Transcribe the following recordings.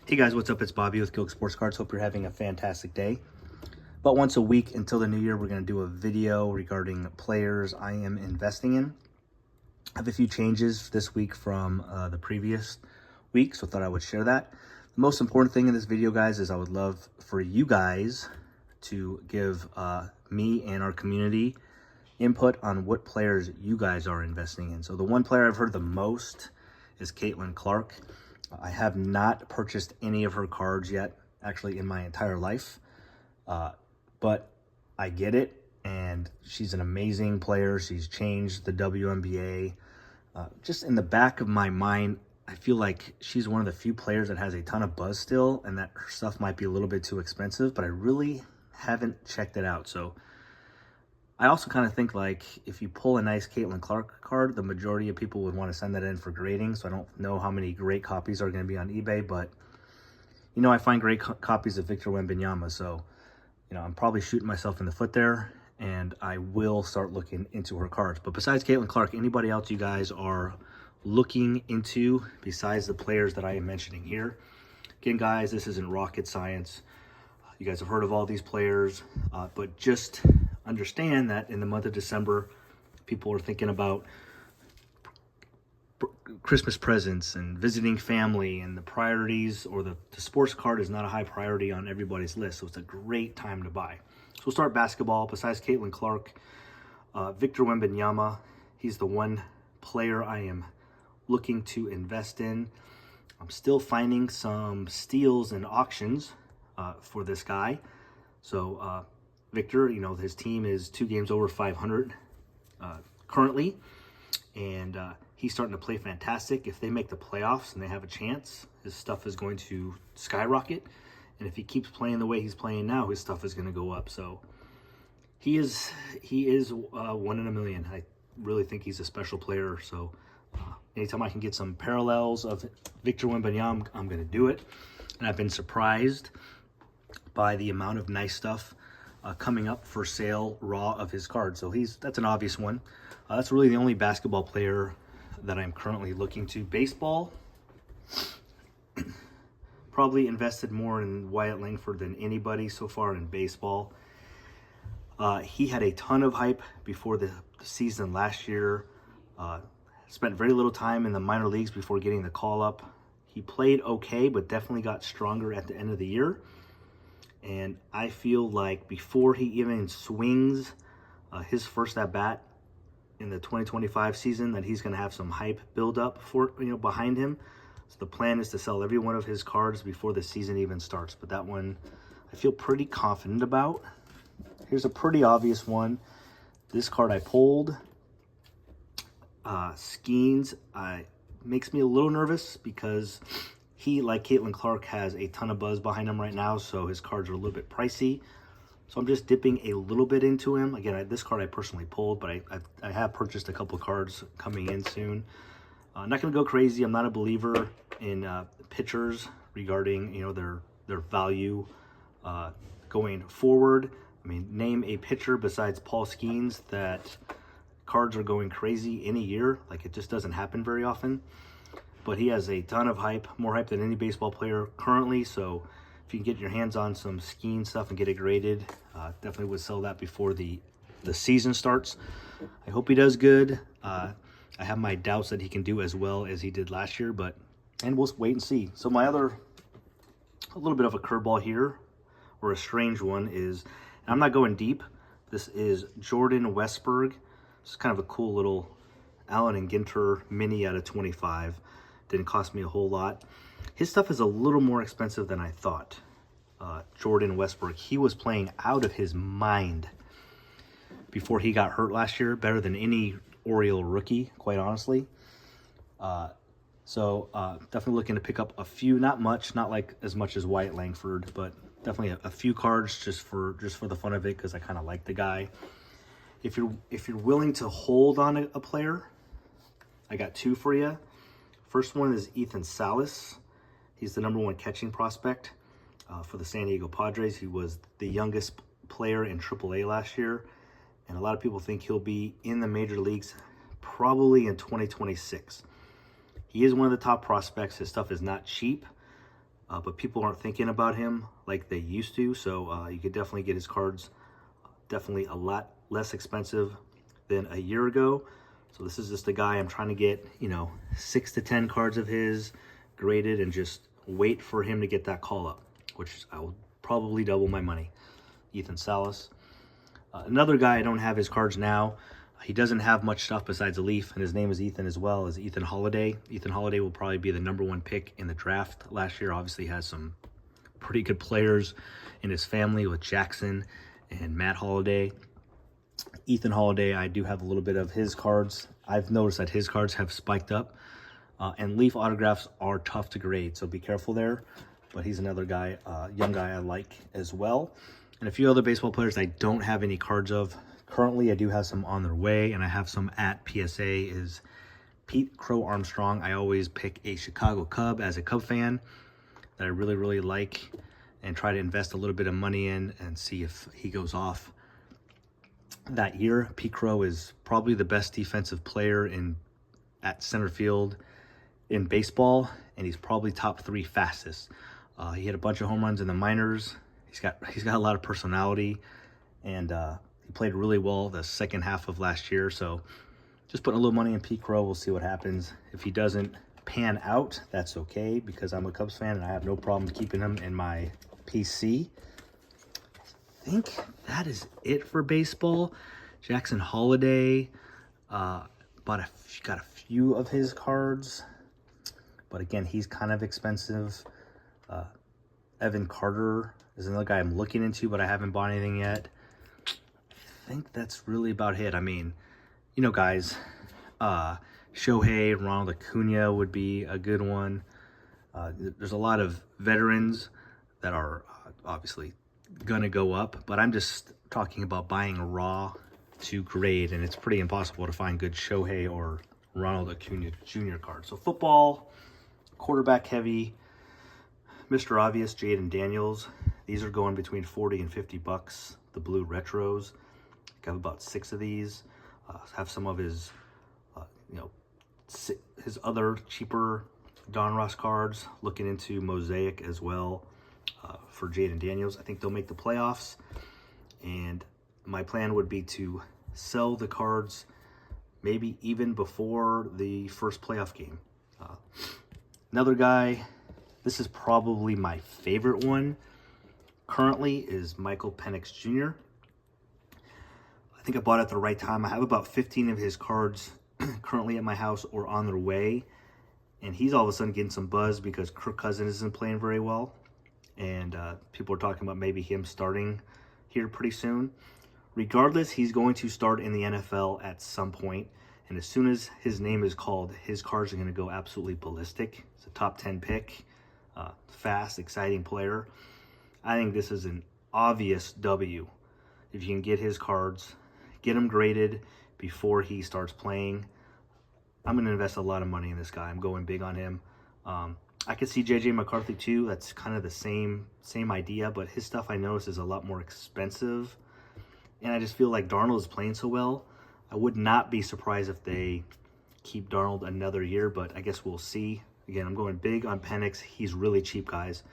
Hey guys, what's up? It's Bobby with Gilk Sports Cards. Hope you're having a fantastic day. About once a week until the new year, we're going to do a video regarding players I am investing in. I have a few changes this week from the previous week, so I thought I would share that. The most important thing in this video, guys, is I would love for you guys to give me and our community input on what players you guys are investing in. So the one player I've heard the most is Caitlin Clark. I have not purchased any of her cards yet, actually, in my entire life. But I get it, and she's an amazing player. She's changed the WNBA. Just in the back of my mind, I feel like she's one of the few players that has a ton of buzz still, and that her stuff might be a little bit too expensive, but I really haven't checked it out. So I also kind of think, like, if you pull a nice Caitlin Clark card, the majority of people would want to send that in for grading. So I don't know how many great copies are going to be on eBay, but, you know, I find great copies of Victor Wembanyama. So, you know, I'm probably shooting myself in the foot there, and I will start looking into her cards. But besides Caitlin Clark, anybody else you guys are looking into besides the players that I am mentioning here? Again, guys, this isn't rocket science. You guys have heard of all these players, but just understand that in the month of December, people are thinking about Christmas presents and visiting family, and the priorities, or the sports card is not a high priority on everybody's list. So it's a great time to buy. So we'll start basketball. Besides Caitlin Clark, Victor Wembanyama, he's the one player I am looking to invest in. I'm still finding some steals and auctions for this guy. So Victor, you know, his team is 2 games over 500 currently, and he's starting to play fantastic. If they make the playoffs and they have a chance, his stuff is going to skyrocket. And if he keeps playing the way he's playing now, his stuff is going to go up. So he is 1 in a million. I really think he's a special player. So anytime I can get some parallels of Victor Wembanyama, I'm going to do it. And I've been surprised by the amount of nice stuff coming up for sale raw of his cards. So that's an obvious one. That's really the only basketball player that I'm currently looking to. Baseball, probably invested more in Wyatt Langford than anybody so far in baseball. He had a ton of hype before the season last year. Spent very little time in the minor leagues before getting the call up. He played okay, but definitely got stronger at the end of the year. And I feel like before he even swings his first at bat in the 2025 season, that he's going to have some hype build up for, you know, behind him. So the plan is to sell every one of his cards before the season even starts. But that one I feel pretty confident about. Here's a pretty obvious one. This card I pulled, Skeens, makes me a little nervous because he, like Caitlin Clark, has a ton of buzz behind him right now, so his cards are a little bit pricey. So I'm just dipping a little bit into him. Again, this card I personally pulled, but I have purchased a couple cards coming in soon. I'm not going to go crazy. I'm not a believer in pitchers regarding, you know, their value going forward. I mean, name a pitcher besides Paul Skeens that cards are going crazy in a year. Like, it just doesn't happen very often. But he has a ton of hype, more hype than any baseball player currently. So if you can get your hands on some skiing stuff and get it graded, definitely would sell that before the season starts. I hope he does good. I have my doubts that he can do as well as he did last year, and we'll wait and see. So a little bit of a curveball here, or a strange one, is, and I'm not going deep, this is Jordan Westburg. It's kind of a cool little Allen and Ginter mini out of 25. Didn't cost me a whole lot. His stuff is a little more expensive than I thought. Jordan Westburg, he was playing out of his mind before he got hurt last year. Better than any Oriole rookie, quite honestly. So definitely looking to pick up a few, not much, not like as much as Wyatt Langford, but definitely a few cards just for the fun of it, because I kind of like the guy. If you're willing to hold on a player, I got 2 for you. First one is Ethan Salas. He's the #1 catching prospect for the San Diego Padres. He was the youngest player in AAA last year, and a lot of people think he'll be in the major leagues probably in 2026. He is one of the top prospects. His stuff is not cheap, but people aren't thinking about him like they used to. So you could definitely get his cards definitely a lot less expensive than a year ago. So this is just a guy I'm trying to get, 6 to 10 cards of his graded and just wait for him to get that call up, which I will probably double my money. Ethan Salas. Another guy, I don't have his cards now. He doesn't have much stuff besides a Leaf, and his name is Ethan as well, is Ethan Holiday. Ethan Holiday will probably be the #1 pick in the draft. Last year, obviously, has some pretty good players in his family with Jackson and Matt Holiday. Ethan Holiday, I do have a little bit of his cards. I've noticed that his cards have spiked up. And Leaf autographs are tough to grade, so be careful there. But he's another guy, young guy I like as well. And a few other baseball players I don't have any cards of. Currently, I do have some on their way, and I have some at PSA, is Pete Crow Armstrong. I always pick a Chicago Cub as a Cub fan that I really, really like and try to invest a little bit of money in and see if he goes off that year. Pete Crow is probably the best defensive player at center field in baseball, and he's probably top 3 fastest. He hit a bunch of home runs in the minors. He's got a lot of personality, and he played really well the second half of last year. So just putting a little money in Pete Crow. We'll see what happens. If he doesn't pan out, that's okay, because I'm a Cubs fan and I have no problem keeping him in my PC. I think that is it for baseball. Jackson Holiday, got a few of his cards, but again, he's kind of expensive. Evan Carter is another guy I'm looking into, but I haven't bought anything yet. I think that's really about it. I mean, guys, Shohei, Ronald Acuna would be a good one. There's a lot of veterans that are obviously gonna go up, but I'm just talking about buying raw to grade, and it's pretty impossible to find good Shohei or Ronald Acuna Jr. cards. So football, quarterback heavy, Mr. Obvious, Jaden Daniels. These are going between 40 and 50 bucks. The blue retros. I have about 6 of these. Have some of his, his other cheaper Donruss cards. Looking into Mosaic as well for Jaden Daniels. I think they'll make the playoffs. And my plan would be to sell the cards maybe even before the first playoff game. Another guy, this is probably my favorite one currently, is Michael Penix Jr. I think I bought it at the right time. I have about 15 of his cards currently at my house or on their way. And he's all of a sudden getting some buzz because Kirk Cousins isn't playing very well. And people are talking about maybe him starting here pretty soon. Regardless, he's going to start in the NFL at some point. And as soon as his name is called, his cards are going to go absolutely ballistic. It's a top 10 pick. Fast, exciting player. I think this is an obvious W. If you can get his cards, get him graded before he starts playing. I'm going to invest a lot of money in this guy. I'm going big on him. I could see J.J. McCarthy too. That's kind of the same idea, but his stuff I notice is a lot more expensive. And I just feel like Darnold is playing so well. I would not be surprised if they keep Darnold another year, but I guess we'll see. Again, I'm going big on Penix. He's really cheap, guys.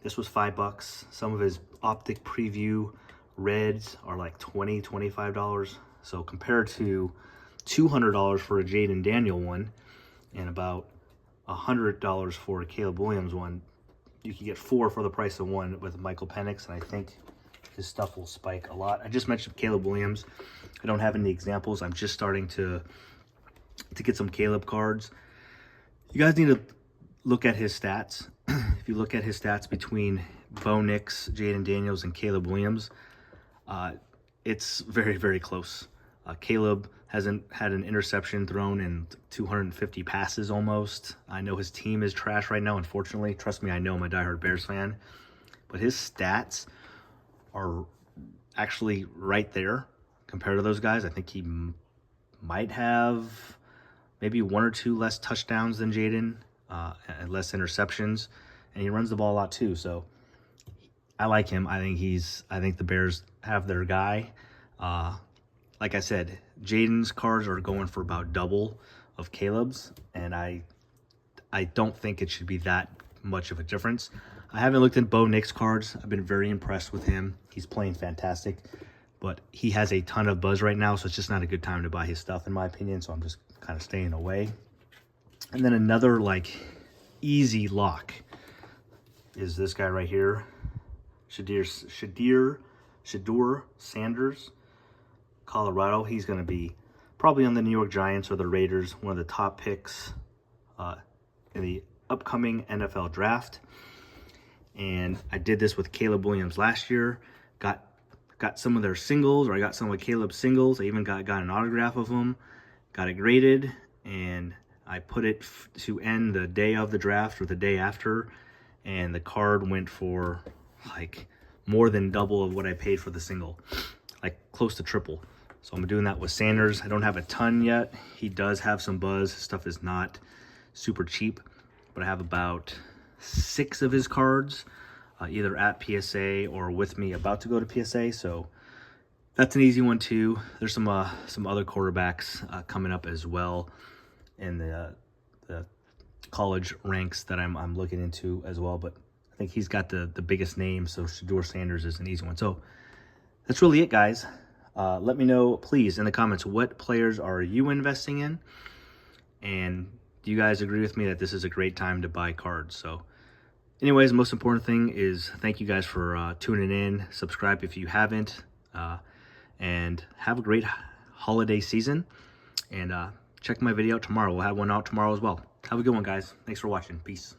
This was $5. Some of his optic preview reds are like $20, $25. So compared to $200 for a Jaden Daniel one and about $100 for a Caleb Williams one, you can get 4 for the price of 1 with Michael Penix, and I think his stuff will spike a lot. I just mentioned Caleb Williams. I don't have any examples. I'm just starting to get some Caleb cards. You guys need to look at his stats. If you look at his stats between Bo Nix, Jaden Daniels, and Caleb Williams, it's very, very close. Caleb hasn't had an interception thrown in 250 passes almost. I know his team is trash right now, unfortunately. Trust me, I know, I'm a diehard Bears fan. But his stats are actually right there compared to those guys. I think he might have maybe 1 or 2 less touchdowns than Jaden, and less interceptions, and he runs the ball a lot too. So I like him. I think the Bears have their guy. Like I said, Jaden's cards are going for about double of Caleb's, and I don't think it should be that much of a difference. I haven't looked at Bo Nix cards. I've been very impressed with him. He's playing fantastic, but he has a ton of buzz right now, so it's just not a good time to buy his stuff, in my opinion, so I'm just kind of staying away. And then another, like, easy lock is this guy right here, Shedeur Sanders, Colorado. He's going to be probably on the New York Giants or the Raiders, one of the top picks in the upcoming NFL draft. And I did this with Caleb Williams last year. Got some of their singles, or I got some of Caleb's singles. I even got an autograph of them, got it graded, and I put it to end the day of the draft or the day after, and the card went for like more than double of what I paid for the single, like close to triple. So I'm doing that with Sanders. I don't have a ton yet. He does have some buzz. His stuff is not super cheap, but I have about 6 of his cards, either at PSA or with me about to go to PSA. So that's an easy one too. There's some other quarterbacks coming up as well in the college ranks that I'm looking into as well. But I think he's got the biggest name, so Shedeur Sanders is an easy one. So that's really it, guys. Let me know, please, in the comments, what players are you investing in? And do you guys agree with me that this is a great time to buy cards? So anyways, the most important thing is thank you guys for tuning in. Subscribe if you haven't. And have a great holiday season. And check my video out tomorrow. We'll have one out tomorrow as well. Have a good one, guys. Thanks for watching. Peace.